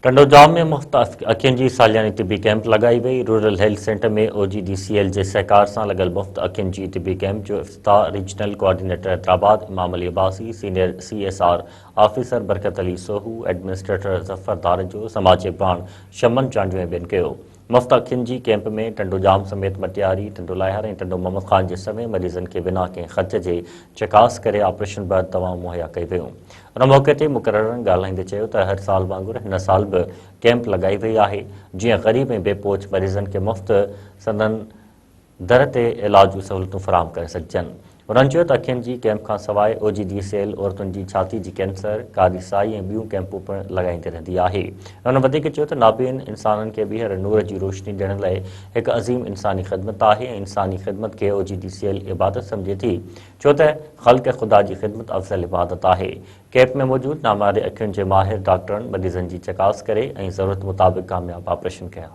टंडोजाम में मुफ्त अखियुनि जी सालियानी तिबी कैंप लगाई वई। रूरल हेल्थ सेंटर में OGDCL जे सहकार सां लगल मुफ्त अखियुनि जी तिबी कैंप जो इफ्तिताह रीजनल कोऑर्डिनेटर हैदराबाद इमाम Ali Abbasi, senior CSR officer Barkat Ali सोहू, administrator Zafar दारजो, समाजी अॻवान शमन चांडियो ऐं ॿियनि कयो। मुफ्त अखियुनि जी कैंप में टंडोजाम समेत मटियारी, टंडो लाहिर ऐं टंडो मोहम्मद ख़ान जे समेत मरीज़नि खे बिना कंहिं ख़र्च जे चकास करे ऑपरेशन बैदि दवाऊं मुहैया कई वयूं। उन मौक़े ते मुक़ररनि ॻाल्हाईंदे चयो त हर साल वांगुरु हिन साल बि कैंप लगाई वई आहे, जीअं ग़रीब ऐं बेपोच मरीज़नि खे मुफ़्त संदन दर ते इलाजू सहूलियतूं फ़राहम करे सघजनि। उन्हनि चयो त अखियुनि जी कैंप खां सवाइ OGDCL औरतुनि जी छाती जी कैंसर, कारी साई ऐं ॿियूं कैंपूं पिणु लॻाईंदी रहंदी आहे। उन्हनि वधीक चयो त नाबीन इंसाननि खे ॿीहर नूर जी रोशनी ॾियण लाइ हिकु अज़ीम इंसानी ख़िदमत आहे ऐं इंसानी ख़िदमत खे OGDCL इबादत सम्झे थी, छो त ख़ल्क़ ख़ुदा जी ख़िदमत अफ़ज़ल इबादत आहे। कैंप में मौजूदु नामारे अखियुनि जे माहिर डॉक्टरनि मरीज़नि जी चकास करे ऐं ज़रूरत मुताबिक़ कामयाब ऑपरेशन कया।